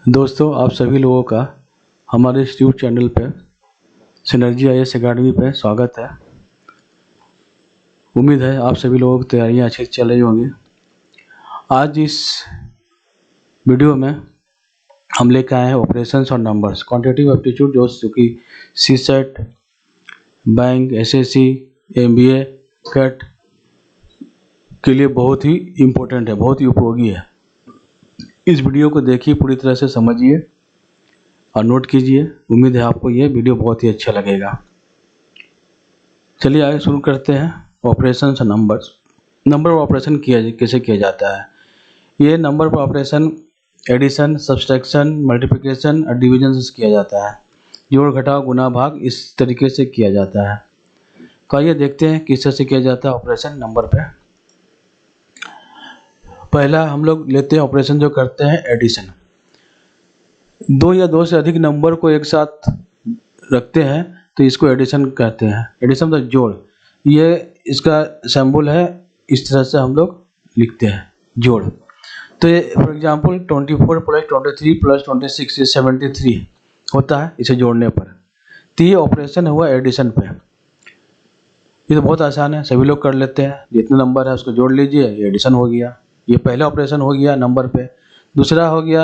दोस्तों, आप सभी लोगों का हमारे इस यूट्यूब चैनल पे सिनर्जी IAS अकेडमी पे स्वागत है। उम्मीद है आप सभी लोगों की तैयारियां अच्छी चल रही होंगी। आज इस वीडियो में हम लेकर आए हैं ऑपरेशंस और नंबर्स, क्वांटिटेटिव एप्टीट्यूड जो कि CSET, bank, SSC, MBA, CAT के लिए बहुत ही इम्पोर्टेंट है, बहुत ही उपयोगी है। इस वीडियो को देखिए, पूरी तरह से समझिए और नोट कीजिए। उम्मीद है आपको ये वीडियो बहुत ही अच्छा लगेगा। चलिए आगे शुरू करते हैं। ऑपरेशन और नंबर्स। नंबर ऑपरेशन कैसे किया जाता है। ये नंबर पर ऑपरेशन एडिशन, सब्सट्रैक्शन, मल्टीप्लिकेशन और डिवीजन से किया जाता है। जोड़, घटाव, गुना, भाग इस तरीके से किया जाता है। तो आइए देखते हैं किस तरह से किया जाता है ऑपरेशन नंबर पे। पहला हम लोग लेते हैं ऑपरेशन जो करते हैं एडिशन। दो या दो से अधिक नंबर को एक साथ रखते हैं तो इसको एडिशन कहते हैं। एडिशन मतलब जोड़। ये इसका सिंबल है, इस तरह से हम लोग लिखते हैं जोड़। तो ये फॉर एग्जांपल 24 प्लस 23 प्लस 26 ये 73 होता है इसे जोड़ने पर। तो ये ऑपरेशन हुआ एडिशन पे। ये तो बहुत आसान है, सभी लोग कर लेते हैं। जितने नंबर है उसको जोड़ लीजिए, ये एडिशन हो गया। ये पहला ऑपरेशन हो गया नंबर पे। दूसरा हो गया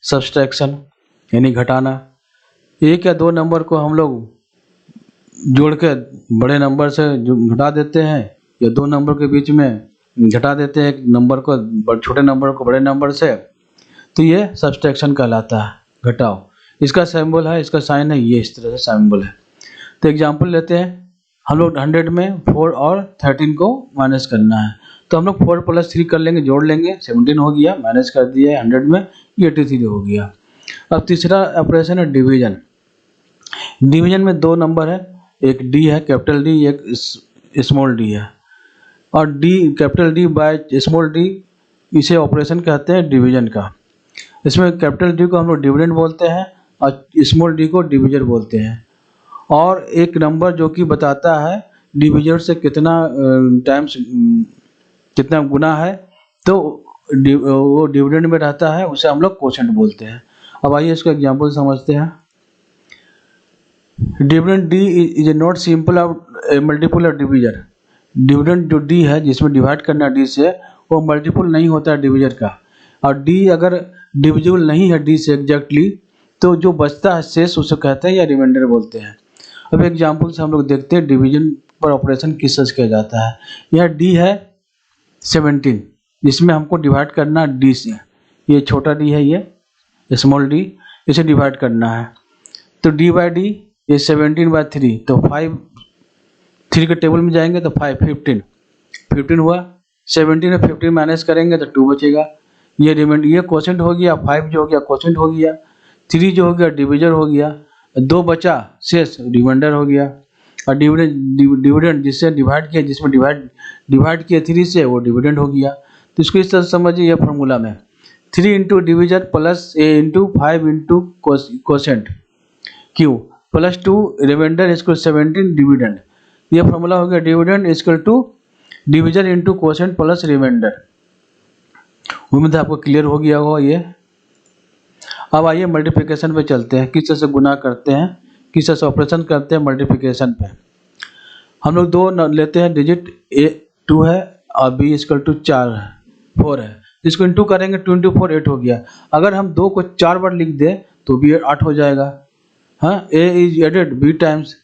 सब्सट्रैक्शन यानी घटाना। एक या दो नंबर को हम लोग जोड़ के बड़े नंबर से घटा देते हैं, या दो नंबर के बीच में घटा देते हैं एक नंबर को, छोटे नंबर को बड़े नंबर से। तो ये सब्सट्रैक्शन कहलाता है, घटाव। इसका सिंबल है, इसका साइन है, ये इस तरह से सिंबल है। तो एग्जांपल लेते हैं। हम लोग 100 में 4 और 13 को माइनस करना है, तो हम लोग 4 + 3 कर लेंगे, जोड़ लेंगे, 17 हो गया। माइनस कर दिया 100 में, 83 हो गया। अब तीसरा ऑपरेशन है डिवीजन। डिवीजन में दो नंबर है, एक डी है कैपिटल डी, एक स्मॉल डी है। और D capital D by small D, इसे ऑपरेशन कहते हैं डिवीजन का। इसमें कैपिटल डी को हम लोग डिविडेंड बोलते हैं और स्मॉल डी को डिविजर बोलते हैं। और एक नंबर जो कि बताता है डिविजर से कितना टाइम्स कितना गुना है, तो वो डिविडेंड में रहता है, उसे हम लोग कोशेंट बोलते हैं। अब आइए इसका एग्जांपल समझते हैं। Dividend D is a not simple of multiple of divisor. Dividend जो डी है, जिसमें डिवाइड करना डी से, वो मल्टीपल नहीं होता है डिविजर का। और डी अगर डिविजिबल नहीं है डी से एग्जैक्टली, तो जो बचता है शेष उसे कहते हैं या रिमाइंडर बोलते हैं। अब एग्जांपल से हम लोग देखते हैं डिवीजन पर ऑपरेशन किस तरह किया जाता है। यह डी है 17, जिसमें हमको डिवाइड करना डी से। ये छोटा डी है, ये स्मॉल डी, इसे डिवाइड करना है। तो डी बाई डी, ये 17/3, तो 5 3 के टेबल में जाएंगे तो 5 15 हुआ। 17 में 15 माइनस करेंगे तो 2 बचेगा। ये ये क्वोशेंट हो गया, 5 जो हो गया क्वोशेंट हो गया, 3 जो हो गया डिविजर हो गया, 2 बचा शेष रिमाइंडर हो गया। और डिविडेंड जिससे डिवाइड किया, जिसमें डिवाइड किया 3 से, वो डिविडेंड हो गया। तो इसको इस तरह से समझिए, ये फॉर्मूला में 3 into divisor plus a into 5 into quotient Q plus 2 remainder equal 17 dividend. ये फॉर्मूला हो गया dividend equal to divisor into quotient plus remainder. उम्मीद है आपको क्लियर हो गया होगा ये। अब आइए मल्टीप्लिकेशन पे चलते हैं, किस तरह से गुना करते हैं, किस तरह से ऑपरेशन करते हैं मल्टीप्लिकेशन पे। हम लोग दो लेते हैं डिजिट, a 2 है और b इक्वल टू 4 है। इसको इंटू करेंगे, 2 इंटू 4 8 हो गया। अगर हम 2 को 4 बार लिख दें तो भी 8 हो जाएगा। हाँ, a is added b times,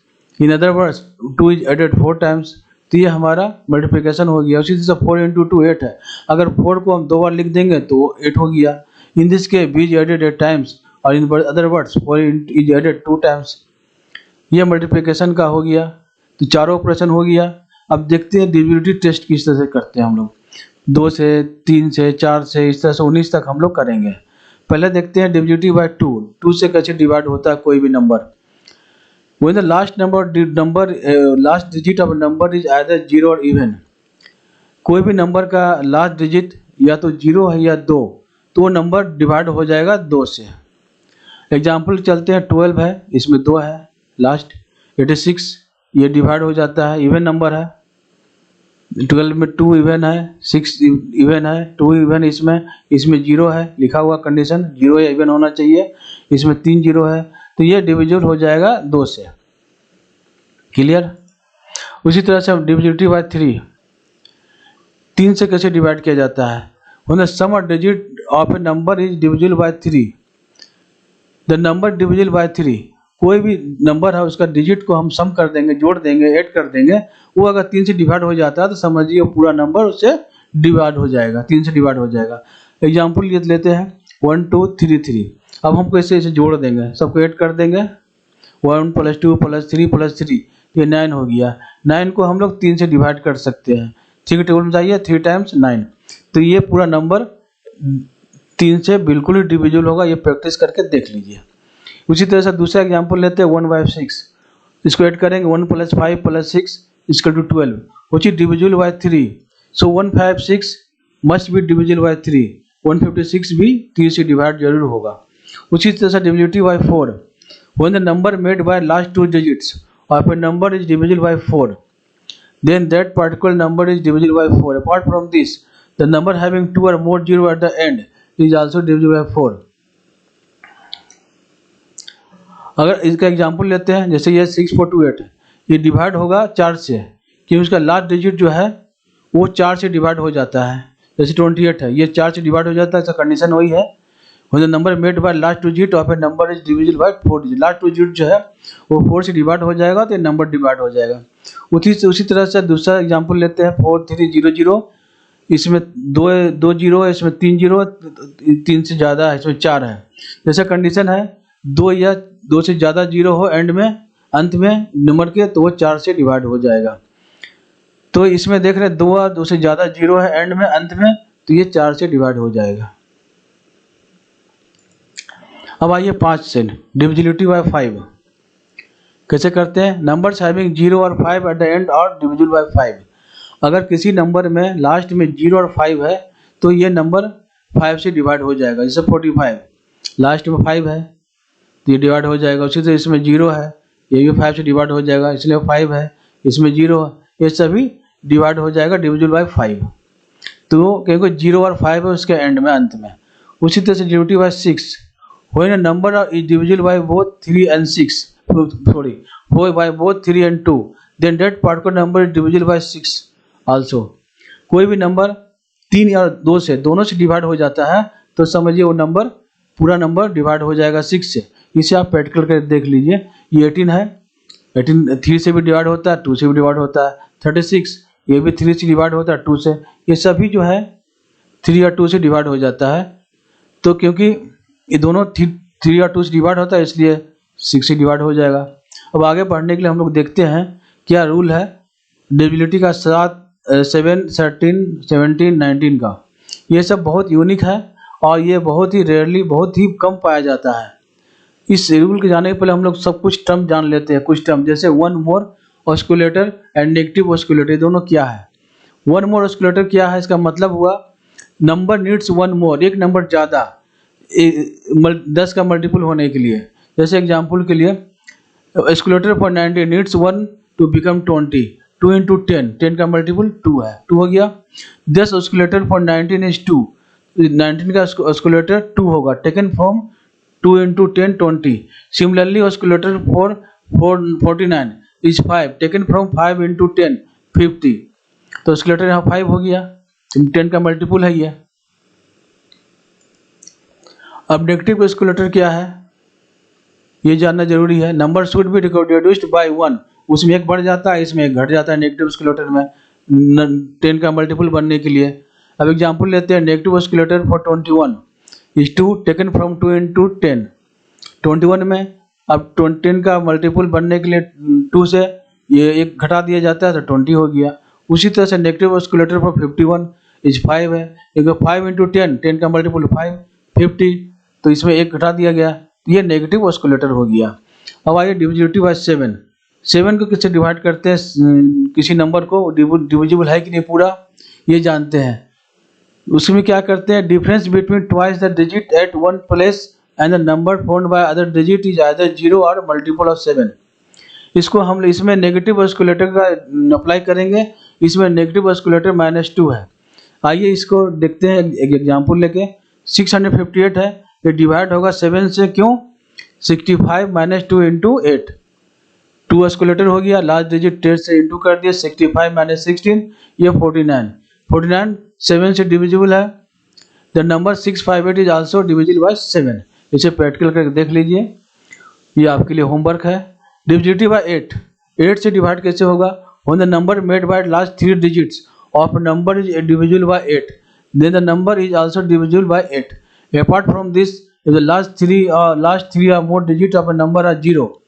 in other words 2 is added 4 times. तो ये हमारा मल्टीप्लिकेशन हो गया। उसी तरह से 4 इंटू 2 8 है। अगर 4 को हम 2 बार लिख देंगे तो 8 हो गया। इन दिस के b इज एडेड 8 टाइम्स और in other words 4 is added 2 times. ये मल्टीप्लिकेशन का हो गया। तो चारों ऑपरेशन हो गया। अब देखते हैं डिविजिबिलिटी टेस्ट किस तरह से करते हैं हम लोग। 2 से 3 से 4 से इस तरह से 19 तक हम लोग करेंगे। पहले देखते हैं डिविजिबिलिटी बाय 2 से कैसे डिवाइड होता है कोई भी number. When the last digit of a number is either 0 or even, कोई भी नंबर का लास्ट डिजिट या तो 0 है या 2, तो वो नंबर डिवाइड हो जाएगा 2 से। एग्जाम्पल चलते हैं, 12 है, इसमें 2 है लास्ट। 86 ये डिवाइड हो जाता है, इवन नंबर है। 12 में 2 इवन है, 6 इवन है, 2 इवन इसमें 0 है, लिखा हुआ कंडीशन 0 या इवन होना चाहिए, इसमें 3 0 है, तो ये डिविजिबल हो जाएगा 2 से। क्लियर। उसी तरह से डिविजिबिलिटी बाय 3 से कैसे डिवाइड किया जाता है। When the sum or digit of a number is divisible by 3, the number divisible by 3, कोई भी नंबर है उसका डिजिट को हम सम कर देंगे, जोड़ देंगे, ऐड कर देंगे, वो अगर 3 से डिवाइड हो जाता है तो समझिए वो पूरा नंबर उससे डिवाइड हो जाएगा, 3 से डिवाइड हो जाएगा। एग्जाम्पल ये लेते हैं 1 2 3 3। अब हम कैसे इसे जोड़ देंगे, सबको ऐड कर देंगे, 1 + 2 + 3 + 3, ये 9 हो गया। 9 को हम लोग 3 से डिवाइड कर सकते हैं। 3 के टेबल में जाइए, 3 × 9, तो ये पूरा नंबर 3 से बिल्कुल ही डिविजिबल होगा। ये प्रैक्टिस करके देख लीजिए। उसी तरह से दूसरा एग्जांपल लेते हैं 1/6। इसको ऐड करेंगे 1 + 5 + 6 = 12, which is divisible by 3. So 156 must be divisible by 3. 156 भी 3 से डिवाइड जरूर होगा। उसी तरह से divisibility by 4, when the number made by last 2 digits of a number is divisible by 4, then that particular number is divisible by 4. Apart from this, the number having 2 or more 0 at the end is also divisible by 4. अगर इसका example लेते हैं, जैसे ये 6428, ये divide होगा 4 से, क्योंकि उसका लास्ट डिजिट जो है वो 4 से डिवाइड हो जाता है। जैसे 28 है, ये 4 से डिवाइड हो जाता है, इसका कंडीशन वही है। When the number made by last 2 digit of a number is divisible by 4 digit, last 2 digit जो है वो 4 से डिवाइड हो जाएगा तो ये नंबर डिवाइड हो जाएगा। उसी तरह से दूसरा एग्जांपल लेते हैं 4300। इसमें 2 0 है, इसमें 3 0, 3 से ज़्यादा है, इसमें 4 है। जैसे कंडीशन है 2 या 2 से ज़्यादा 0 हो एंड में, अंत में नंबर के, तो वो 4 से डिवाइड हो जाएगा। तो इसमें देख रहे हैं 2 से ज़्यादा 0 है एंड में, अंत में, तो ये 4 से डिवाइड हो जाएगा। अब आइए 5 से डिविजिबिलिटी बाय 5 कैसे करते हैं। नंबर्स हैविंग 0 और 5 एट द एंड और डिविजिबल बाय 5। अगर किसी नंबर में लास्ट में 0 और 5 है तो ये नंबर 5 से डिवाइड हो जाएगा। जैसे 45, लास्ट में 5 है तो ये डिवाइड हो जाएगा। उसी तरह इसमें 0 है, ये भी 5 से डिवाइड हो जाएगा, इसलिए 5 है, इसमें 0 है, ये सभी डिवाइड हो जाएगा डिविजिबल बाय 5। तो क्योंकि 0 और 5 है उसके एंड में, अंत में। उसी तरह से divisibility bye 6, when a number is divisible by both 3 and 6, by both 3 and 2, then that particular number is divisible by 6 also. कोई भी नंबर 3 या 2 से, दोनों से डिवाइड हो जाता है तो समझिए वो नंबर, पूरा नंबर डिवाइड हो जाएगा 6 से। इसे आप प्रैक्टिकल करके देख लीजिए। ये 18 है, 18 3 से भी डिवाइड होता है, 2 से भी डिवाइड होता है। 36, ये भी 3 से डिवाइड होता है, 2 से। ये सभी जो है 3 या 2 से डिवाइड हो जाता है। तो क्योंकि ये दोनों 3 या 2 से डिवाइड होता है, इसलिए 6 से डिवाइड हो जाएगा। अब आगे बढ़ने के लिए हम लोग देखते हैं क्या रूल है डिविजिबिलिटी का। 7 7 13 17 19 का, ये सब बहुत यूनिक है और ये बहुत ही रेयरली, बहुत ही कम पाया जाता है। इस रूल के जाने के पहले हम लोग सब कुछ टर्म जान लेते हैं। कुछ टर्म जैसे 1 मोर ऑस्कुलेटर एंड नेगेटिव ऑस्कुलेटर, दोनों क्या है। 1 मोर ऑस्कुलेटर क्या है, इसका मतलब हुआ नंबर नीड्स 1 मोर, एक नंबर ज़्यादा 10 का मल्टीपल होने के लिए। जैसे एग्जांपल के लिए ऑस्कुलेटर फॉर 90 नीड्स 1 टू बिकम 20, 2 × 10, 10 का मल्टीपल 2 है, 2 हो गया। 10 ऑस्कुलेटर फॉर 19 इज 2, 19 का ऑस्कुलेटर 2 होगा, taken from 2 × 10 20। Similarly oscillator for 49 is 5, taken from 5 × 10 50। तो ऑस्कुलेटर यहाँ 5 हो गया, 10 का मल्टीपल है ये। अब नेगेटिव ऑस्कुलेटर क्या है ये जानना जरूरी है। Number should be reduced by 1, उसमें एक बढ़ जाता है, इसमें एक घट जाता है नेगेटिव ऑस्कुलेटर में 10 का मल्टीपल बनने के लिए। अब एग्जांपल लेते हैं negative oscillator for 21 is 2, taken from 2 × 10। 21 में अब 10 का मल्टीपल बनने के लिए 2 से ये एक घटा दिया जाता है तो 20 हो गया। उसी तरह से नेगेटिव ऑस्कुलेटर फॉर 51 इज 5 है, क्योंकि 5 × 10, 10 का मल्टीपल 5, 50, तो इसमें एक घटा दिया गया, ये नेगेटिव ऑस्कुलेटर हो गया। अब आइए डिविजिबिलिटी बाय 7। 7 को किससे डिवाइड करते हैं, किसी नंबर को डिविजिबल है कि नहीं पूरा ये जानते हैं। उसमें क्या करते हैं, difference between twice the digit at one place and the number found by other digit is either 0 और मल्टीपल ऑफ 7। इसको हम इसमें नेगेटिव ऑस्कुलेटर का अप्लाई करेंगे, इसमें नेगेटिव ऑस्कुलेटर -2 है। आइए इसको देखते हैं एक एग्जाम्पल लेके। 658 है, ये डिवाइड होगा 7 से, क्यों? 65 - 2 × 8, 2 ऑस्कुलेटर हो गया, लास्ट डिजिट 10 से इंटू कर दिया, 65 - 16 ये 49, 49 7 से डिविजिबल है। The number 658 is also divisible by 7। इसे प्रैक्टिकल करके देख लीजिए, ये आपके लिए होमवर्क है। डिविजिबिलिटी बाय 8, 8 से डिवाइड कैसे होगा? When the number made by last 3 digits of number is divisible bye 8, then the number is also divisible by 8. Apart from this, if the last three or more digits of a number are 0,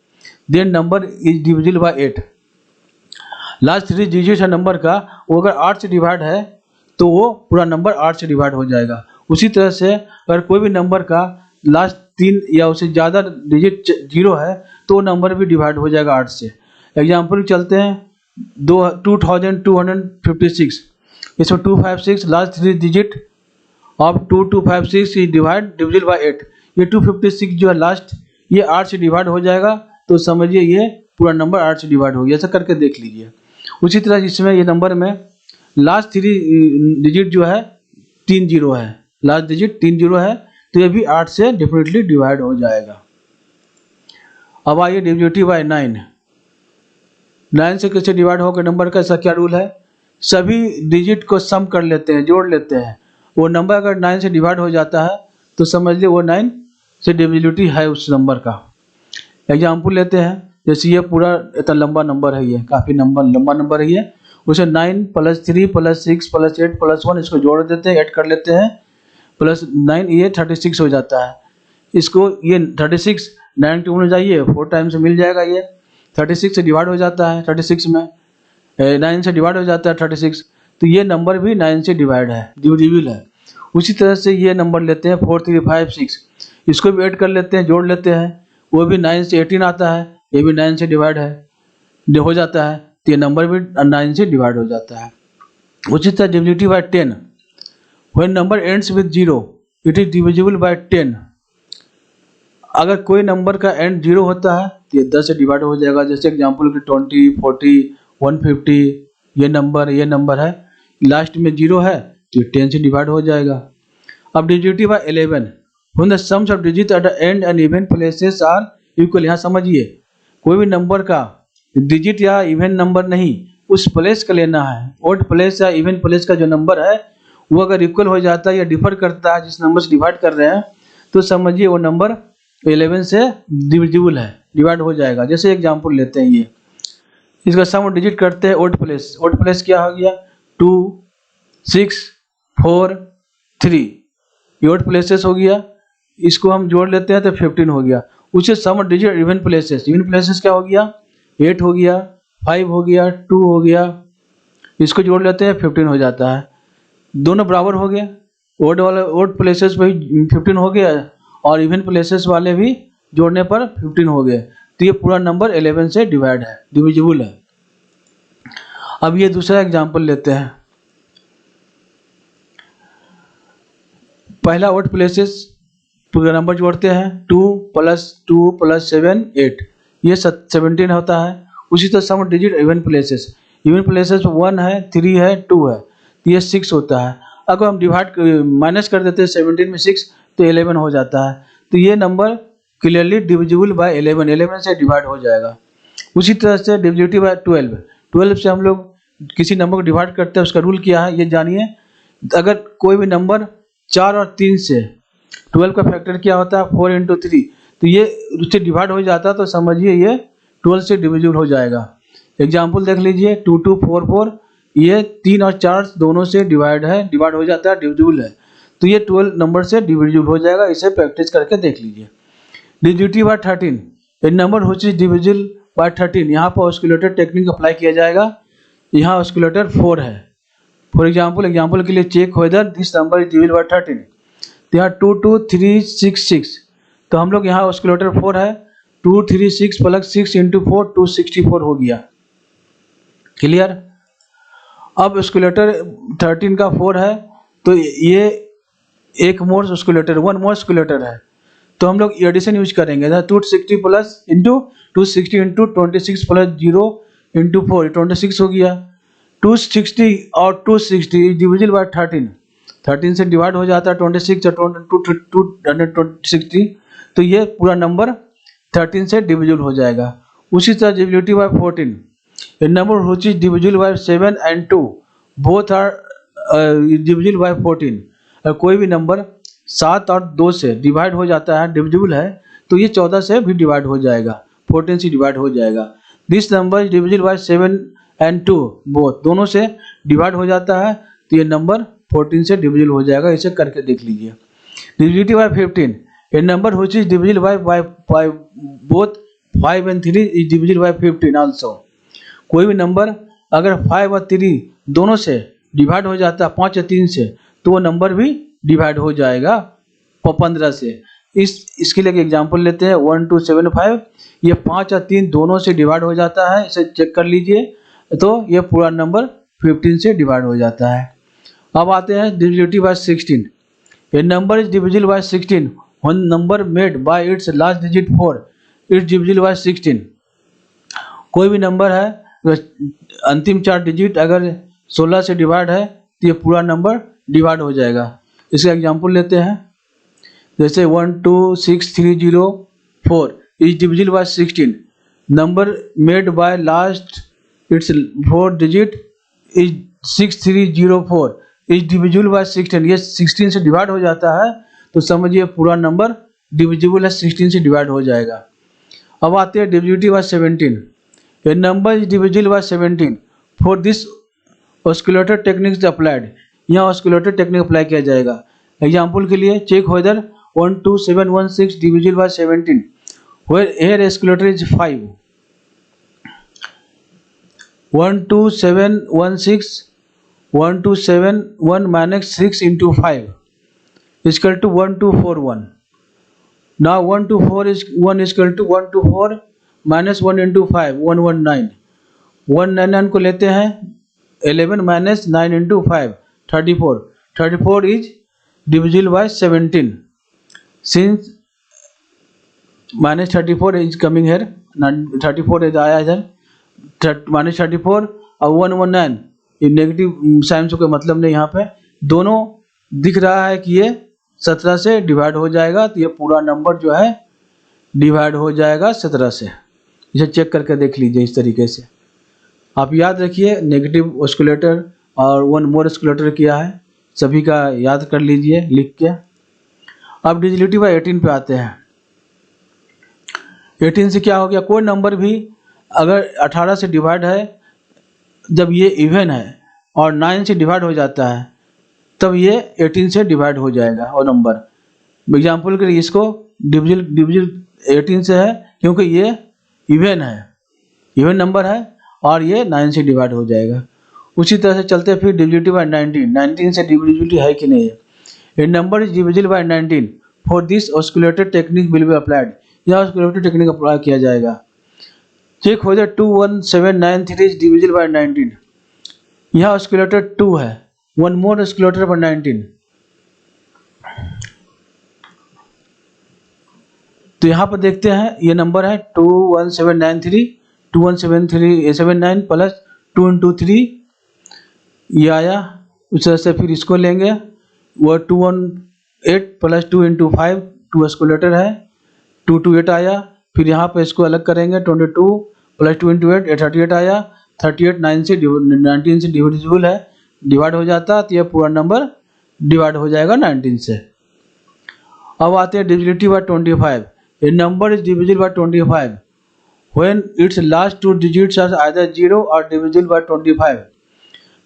then number is divisible by 8. Last 3 digit है number का, वो अगर 8 से divide है तो वो पूरा number 8 से डिवाइड हो जाएगा। उसी तरह से अगर कोई भी नंबर का लास्ट 3 या उससे ज़्यादा डिजिट 0 है तो वो नंबर भी डिवाइड हो जाएगा 8 से। एग्जाम्पल चलते हैं, 2256, इसमें 256 last 3 digit of 2256 is divisible bye 8। ये 256 जो है लास्ट, ये 8 से डिवाइड हो जाएगा, तो समझिए ये पूरा नंबर 8 से डिवाइड हो गया। ऐसा करके देख लीजिए। उसी तरह इसमें ये नंबर में लास्ट 3 डिजिट जो है 3 0 है, लास्ट डिजिट 3 0 है, तो ये भी 8 से डेफिनेटली डिवाइड हो जाएगा। अब आइए डिविजिबिलिटी बाय 9, 9 से कैसे डिवाइड होगा नंबर का? ऐसा क्या रूल है? सभी डिजिट को सम कर लेते हैं, जोड़ लेते हैं। वो नंबर अगर 9 से डिवाइड हो जाता है तो समझ लीजिए वो 9 से डिविजिबिलिटी है उस नंबर का। एग्जाम्पल लेते हैं, जैसे ये पूरा इतना लंबा नंबर है, ये काफ़ी लंबा नंबर है ये, उसे 9 + 3 + 6 + 8 + 1 इसको जोड़ देते हैं, ऐड कर लेते हैं, +9 ये 36 हो जाता है। इसको ये 36 9 2 में जाइए 4 टाइम्स मिल जाएगा, ये 36 से डिवाइड हो जाता है, 36 में 9 से डिवाइड हो जाता है 36, तो ये नंबर भी 9 से डिवाइड है, डिविजिबल है। उसी तरह से ये नंबर लेते हैं 4356, इसको भी ऐड कर लेते हैं, जोड़ लेते हैं, वो भी 9 से 18 आता है, ये भी 9 से डिवाइड हो जाता है, तो ये नंबर भी 9 से डिवाइड हो जाता है। उसी तरह divisibility bye 10, when number ends with 0 it is divisible bye 10। अगर कोई नंबर का एंड 0 होता है तो ये 10 से डिवाइड हो जाएगा। जैसे एग्जाम्पल कि 20 40 150 ये नंबर है, लास्ट में 0 है तो 10 से डिवाइड हो जाएगा। अब divisibility by 11, when the sums of digit at the end and even places are equal. यहाँ समझिए, कोई भी नंबर का डिजिट या इवन नंबर नहीं, उस प्लेस का लेना है। ओड प्लेस या इवन प्लेस का जो नंबर है वो अगर इक्वल हो जाता है या डिफर करता है जिस नंबर से डिवाइड कर रहे हैं, तो समझिए वो नंबर 11 से डिविजिबल है, डिवाइड हो जाएगा। जैसे एग्जाम्पल लेते हैं, ये इसका सम डिजिट करते हैं ओड प्लेस क्या हो गया? 2 6 4 3, ये ओड प्लेसेस हो गया, इसको हम जोड़ लेते हैं तो 15 हो गया। उसे सम डिजिट इवन प्लेसेस क्या हो गया? 8 हो गया, 5 हो गया, 2 हो गया, इसको जोड़ लेते हैं 15 हो जाता है। दोनों बराबर हो गए, ओड प्लेसेस पे 15 हो गया और इवन प्लेसेस वाले भी जोड़ने पर 15 हो गए, तो ये पूरा नंबर 11 से डिवाइड है, डिविजिबल है। अब ये दूसरा एग्जाम्पल लेते हैं। पहला ओड प्लेसेस पूरा नंबर जोड़ते हैं, 2 + 2 + 7 8, ये 17 होता है। उसी तरह सम डिजिट इवन प्लेसेस 1 है, 3 है, 2 है, तो ये 6 होता है। अगर हम माइनस कर देते हैं 17 में 6 तो 11 हो जाता है, तो ये नंबर क्लियरली डिविजिबल बाय 11 से डिवाइड हो जाएगा। उसी तरह से डिविजिबिलिटी बाय 12 से हम लोग किसी नंबर को डिवाइड करते हैं, उसका रूल क्या है ये जानिए। अगर कोई भी नंबर 4 और 3 से 12 का फैक्टर क्या होता है? 4 × 3, तो ये उससे डिवाइड हो जाता है, तो समझिए ये 12 से डिविजिबल हो जाएगा। एग्जाम्पल देख लीजिए, 2 2 4 4, ये 3 और 4 दोनों से डिवाइड हो जाता है, डिविजिबल है, तो ये 12 नंबर से डिविजिबल हो जाएगा। इसे प्रैक्टिस करके देख लीजिए। Divisibility bye 13, A number which is divisible by 13, यहाँ पर ऑस्कुलेटर टेक्निक अप्लाई किया जाएगा। यहाँ ऑस्कुलेटर 4 है। फॉर एग्जाम्पल के लिए check whether this number is divisible by 13, तो यहाँ 2 2 3 6 6, तो हम लोग यहाँ ऑस्कुलेटर 4 है, 2 3 6 + 6 × 4 264 हो गया। क्लियर? अब ऑस्कुलेटर 13 का 4 है, तो ये एक मोर ऑस्कुलेटर 1 मोर ऑस्कुलेटर है, तो हम लोग एडिशन यूज करेंगे। 260 × 260 × 26 + 0 × 4 26 हो गया, 260 और 260 इज डिविजिबल बाय 13। 13 से डिवाइड हो जाता है 26 और 260, तो ये पूरा नंबर 13 से डिविजिबल हो जाएगा। उसी तरह divisibility by 14, a number which is divisible by 7 and 2 both are divisible by 14। अगर कोई भी नंबर 7 और 2 से डिवाइड हो जाता है, डिविजिबल है, तो ये 14 से भी डिवाइड हो जाएगा, 14 से डिवाइड हो जाएगा। This number is divisible by 7 and 2 both, दोनों से डिवाइड हो जाता है, तो ये नंबर 14 से डिविजिबल हो जाएगा। इसे करके देख लीजिए। Divisibility bye 15, A number which is divisible by both 5 and 3 is divisible bye 15 also. कोई भी नंबर अगर 5 और 3 दोनों से डिवाइड हो जाता है, 5 या 3 से, तो वो नंबर भी डिवाइड हो जाएगा 15 से। इसके लिए एक एग्जांपल लेते हैं 1275, ये 5 या 3 दोनों से डिवाइड हो जाता है, इसे चेक कर लीजिए, तो ये पूरा नंबर 15 से डिवाइड हो जाता है। अब आते हैं divisibility bye 16, A number is divisible bye 16 when number made by it's last digit 4 is divisible bye 16। कोई भी नंबर है, अंतिम 4 डिजिट अगर 16 से डिवाइड है, तो ये पूरा नंबर डिवाइड हो जाएगा। इसका एग्जांपल लेते हैं, जैसे 126304 is divisible bye 16, number made by last it's 4 digit is 6304 is divisible bye 16। ये 16 से डिवाइड हो जाता है, तो समझिए पूरा नंबर डिविजिबल है, 16 से डिवाइड हो जाएगा। अब आते हैं divisibility by 17, a number is divisible by 17 for this oscillator technique applied. यहाँ ऑस्कुलेटर टेक्निक अप्लाई किया जाएगा। एग्जाम्पल के लिए चेक हो इधर 12716 divisible by 17 where here oscillator is 5। 12716 minus 6 into 5 is equal to 1241। now 124 is 1 is equal to 124 minus 1 into 5 119। 199 को लेते हैं 11 minus 9 into 5 34। 34 is divisible by 17। since minus 34 is coming here, 34 is आया इधर, minus 34 और 119 ये negative sign से कोई मतलब नहीं, यहाँ पे दोनों दिख रहा है कि ये 17 से डिवाइड हो जाएगा, तो ये पूरा नंबर जो है डिवाइड हो जाएगा 17 से। इसे चेक करके देख लीजिए इस तरीके से। आप याद रखिए नेगेटिव ऑस्कुलेटर और वन मोर ऑस्कुलेटर क्या है, सभी का याद कर लीजिए लिख के। अब डिविजिबिलिटी बाय 18 पे आते हैं। 18 से क्या हो गया, कोई नंबर भी अगर 18 से डिवाइड है, जब ये इवन है और 9 से डिवाइड हो जाता है, तब ये 18 से डिवाइड हो जाएगा वो नंबर। एग्जाम्पल के लिए इसको डिविजिबल 18 से है क्योंकि ये इवन है, इवन नंबर है और ये 9 से डिवाइड हो जाएगा। उसी तरह से चलते फिर डिविजिबिलिटी बाय 19। 19 से डिविजिबिलिटी है कि नहीं है। A number is divisible by 19 for this oscillator technique will be applied. यह ऑस्कुलेटर टेक्निक अप्लाई किया जाएगा। चेक हो जाए 21793 इज डिविजिबल बाय 19। यह ऑस्कुलेटर 2 है, वन मोर ऑस्कुलेटर पर 19। तो यहाँ पर देखते हैं ये नंबर है 21793 217379 प्लस 2 into 3 ये आया। उस तरह से फिर इसको लेंगे, वो 218 प्लस 2 into 5 2 ऑस्कुलेटर है, 228 आया। फिर यहाँ पे इसको अलग करेंगे, 22 प्लस 2 into 8 38 आया। 38 19 से डिविजिबल है, डिवाइड हो जाता, तो ये पूरा नंबर डिवाइड हो जाएगा 19 से। अब आते हैं divisibility by 25। A number is divisible by 25 when its last 2 digits are either 0 और डिविजिबल बाय 25।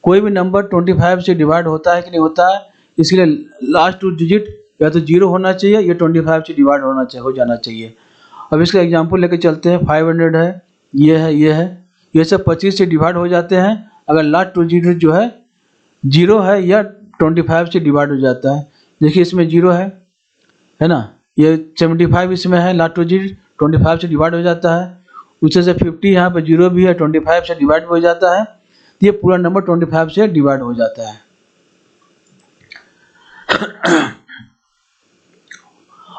कोई भी नंबर 25 से डिवाइड होता है कि नहीं होता है, इसलिए लास्ट 2 डिजिट या तो 0 होना चाहिए या 25 से डिवाइड होना चाहिए, हो जाना चाहिए। अब इसका एग्जांपल लेके चलते हैं। 500 है, ये है, ये है, ये सब 25 से डिवाइड हो जाते हैं अगर लास्ट 2 डिजिट जो है 0 है या 25 से डिवाइड हो जाता है। देखिए इसमें 0 है ना, ये 75 इसमें है, लास्ट 2 डिजिट 25 से डिवाइड हो जाता है। उससे से 50 यहाँ पे 0 भी है, 25 से डिवाइड हो जाता है, तो ये पूरा नंबर 25 से डिवाइड हो जाता है।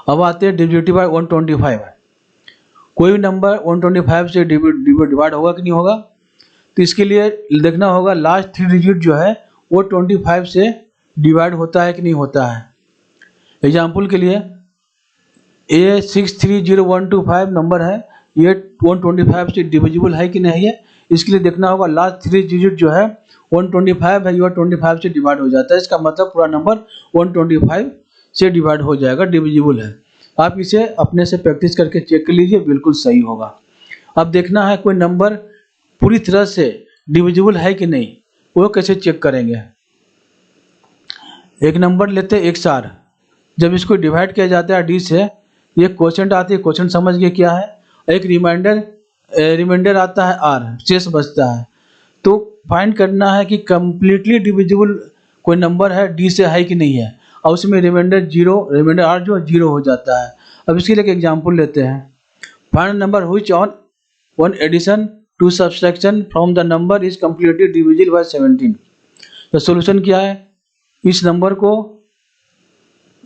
अब आते हैं डिविजिबिलिटी बाय 125। कोई भी नंबर 125 से डिवाइड होगा कि नहीं होगा, तो इसके लिए देखना होगा लास्ट 3 डिजिट जो है वो 25 से डिवाइड होता है कि नहीं होता है। एग्जाम्पल के लिए A630125 नंबर है, ये 125 से डिविजिबल है कि नहीं है, इसके लिए देखना होगा लास्ट 3 डिजिट जो है 125 है, यह 25 से डिवाइड हो जाता है, इसका मतलब पूरा नंबर 125 से डिवाइड हो जाएगा, डिविजिबल है। आप इसे अपने से प्रैक्टिस करके चेक कर लीजिए, बिल्कुल सही होगा। अब देखना है कोई नंबर पूरी तरह से डिविजिबल है कि नहीं, वो कैसे चेक करेंगे। एक नंबर लेते हैं XR, जब इसको डिवाइड किया जाता है D से, ये क्वोशंट आती है, क्वोशंट समझ गए क्या है, एक रिमाइंडर आता है R, शेष बचता है। तो फाइंड करना है कि कंप्लीटली डिविजिबल कोई नंबर है D से है कि नहीं है, और उसमें रिमाइंडर R जो 0 हो जाता है। अब इसके लिए एक एग्जांपल लेते हैं, find number which on one addition to subtraction from the number is completely divisible by 17। तो सोल्यूशन क्या है, इस नंबर को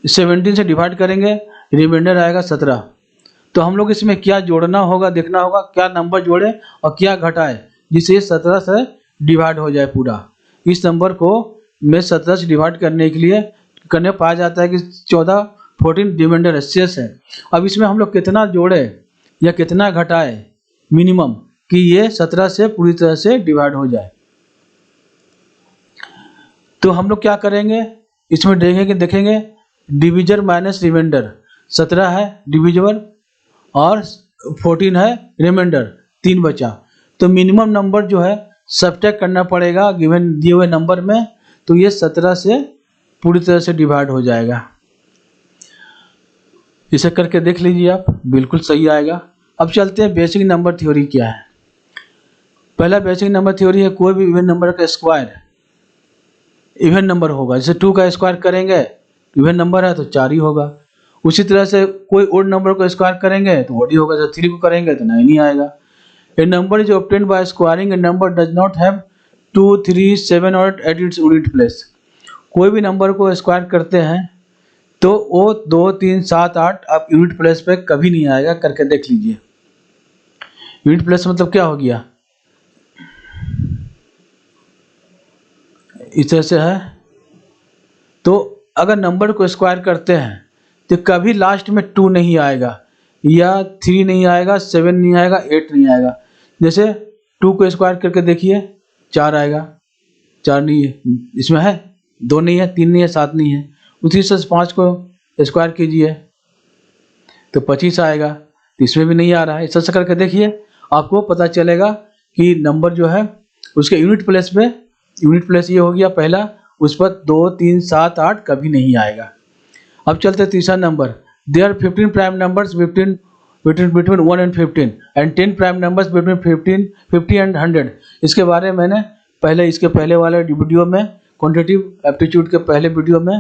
17 से डिवाइड करेंगे, रिमाइंडर आएगा 17। तो हम लोग इसमें क्या जोड़ना होगा, देखना होगा क्या नंबर जोड़े और क्या घटाए जिससे 17 से डिवाइड हो जाए पूरा। इस नंबर को में 17 से डिवाइड करने पाया जाता है कि 14 रिमाइंडर शेष है। अब इसमें हम लोग कितना जोड़े या कितना घटाए मिनिमम कि ये 17 से पूरी तरह से डिवाइड हो जाए। तो हम लोग क्या करेंगे, इसमें देखेंगे डिविजर माइनस रिमाइंडर, 17 है डिविजिबल और 14 है रिमाइंडर, 3 बचा। तो मिनिमम नंबर जो है सब्ट्रैक्ट करना पड़ेगा गिवन दिए हुए नंबर में, तो ये 17 से पूरी तरह से डिवाइड हो जाएगा। इसे करके देख लीजिए आप, बिल्कुल सही आएगा। अब चलते हैं बेसिक नंबर थ्योरी क्या है। पहला बेसिक नंबर थ्योरी है कोई भी इवन नंबर का स्क्वायर इवन नंबर होगा। जैसे 2 का स्क्वायर करेंगे, इवन नंबर है तो 4 ही होगा। उसी तरह से कोई ओड नंबर को स्क्वायर करेंगे तो ओड ही होगा, जैसे 3 को करेंगे तो 9 ही आएगा। A number is obtained by squaring a number does not have 2, 3, 7 और एट इट्स यूनिट प्लेस। कोई भी नंबर को स्क्वायर करते हैं तो वो 2, 3, 7, 8 अब यूनिट प्लेस पे कभी नहीं आएगा, करके देख लीजिए। यूनिट प्लेस मतलब क्या हो गया, इस तरह से है। तो अगर नंबर को स्क्वायर करते हैं तो कभी लास्ट में 2 नहीं आएगा, या 3 नहीं आएगा, 7 नहीं आएगा, 8 नहीं आएगा। जैसे 2 को स्क्वायर करके देखिए 4 आएगा, 4 नहीं है, इसमें है 2 नहीं है, 3 नहीं है, 7 नहीं है। उसी से 5 को स्क्वायर कीजिए तो 25 आएगा, तो इसमें भी नहीं आ रहा है। इस तरह से करके देखिए, आपको पता चलेगा कि नंबर जो है उसके यूनिट प्लेस ये हो गया पहला, उस पर 2, 3, 7, 8 कभी नहीं आएगा। अब चलते तीसरा नंबर, there are 15 prime numbers between 1 and 15 and 10 prime numbers between 50 and 100। इसके बारे में मैंने इसके पहले वाले वीडियो में क्वांटिटेटिव एप्टीट्यूड के पहले वीडियो में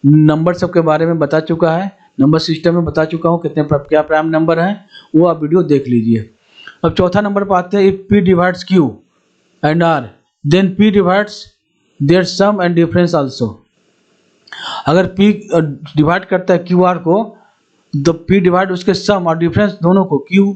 नंबर सब के बारे में बता चुका है, नंबर सिस्टम में बता चुका हूँ कितने क्या प्राइम नंबर हैं, वो आप वीडियो देख लीजिए। अब चौथा नंबर पर आते हैं, if P divides Q and R then P divides their sum and difference also। अगर P डिवाइड करता है QR को, तो P डिवाइड उसके सम और डिफरेंस दोनों को Q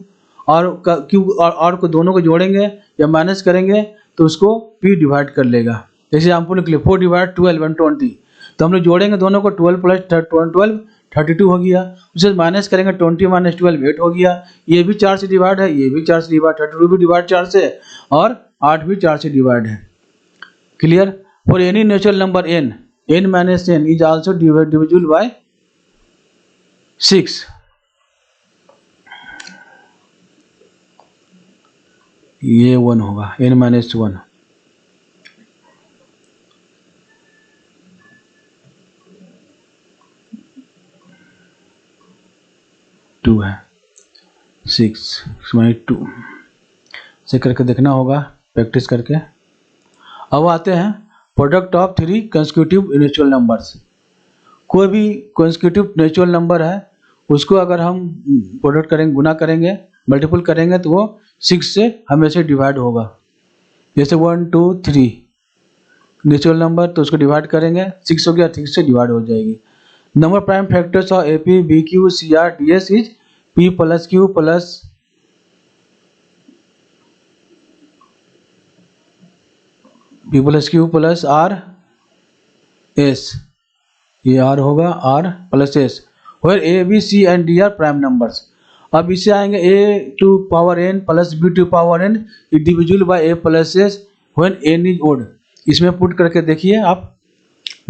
और को दोनों को जोड़ेंगे या माइनस करेंगे तो उसको P डिवाइड कर लेगा। एग्जाम्पल के लिए 4 डिवाइड 12 and 20, तो हम लोग जोड़ेंगे दोनों को, 12 प्लस 12 32 हो गया, उसे माइनस करेंगे 20 माइनस 12 8 हो गया। ये भी 4 से डिवाइड है, ये भी 4 से डिवाइड, 32 भी डिवाइड 4 से और 8 भी 4 से डिवाइड है। Clear. For any natural number n minus n is also divisible by 6। ये 1 होगा, n माइनस 1। टू है, 6 माइनस 2 से करके देखना होगा प्रैक्टिस करके। अब आते हैं product of 3 consecutive natural numbers. कोई भी कंसेक्यूटिव नेचुरल नंबर है उसको अगर हम प्रोडक्ट करेंगे, गुना करेंगे, मल्टीपल करेंगे तो वो 6 से हमेशा डिवाइड होगा। जैसे 1, 2, 3 नेचुरल नंबर, तो उसको डिवाइड करेंगे, 6 हो गया, 6 से डिवाइड हो जाएगी। Number prime factors of AP BQ CR DS is P plus Q plus P plus Q plus R S, ये आर होगा R plus S, where A B C and D are prime numbers. अब इससे आएंगे A to power N plus B to power N divisible by A plus S when N is odd. इसमें put करके देखिए आप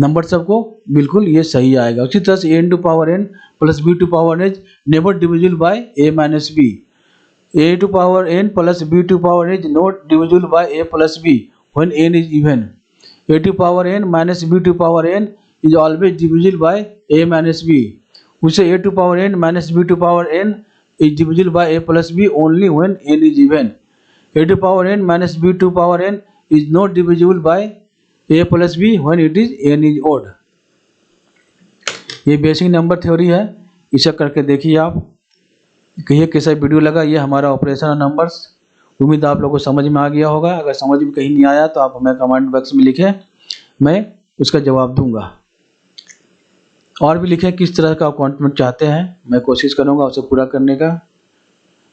number सबको, बिल्कुल ये सही आएगा। उसी तरह से N to power N plus B to power N never divisible by A minus B, A to power N plus B to power N is not divisible by A plus B when N is even, A to power N minus B to power N is always divisible by A minus B. उसे A to power N minus B to power N is divisible by a plus b only when n is even. A to power n minus b to power n is not divisible by a plus b when it is n is odd. ये basic number theory है, इसे करके देखिए आप, कहिए कैसा video लगा। ये हमारा ऑपरेशन नंबर्स, उम्मीद आप लोगों को समझ में आ गया होगा। अगर समझ में कहीं नहीं आया तो आप हमें कमेंट बॉक्स में लिखें, मैं उसका जवाब दूंगा। और भी लिखें किस तरह का कंटेंट चाहते हैं, मैं कोशिश करूंगा उसे पूरा करने का।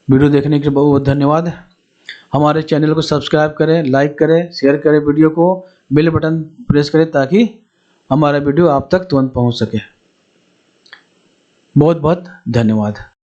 वीडियो देखने के लिए बहुत बहुत धन्यवाद। हमारे चैनल को सब्सक्राइब करें, लाइक करें, शेयर करें वीडियो को, बेल बटन प्रेस करें ताकि हमारा वीडियो आप तक तुरंत पहुंच सके। बहुत बहुत धन्यवाद।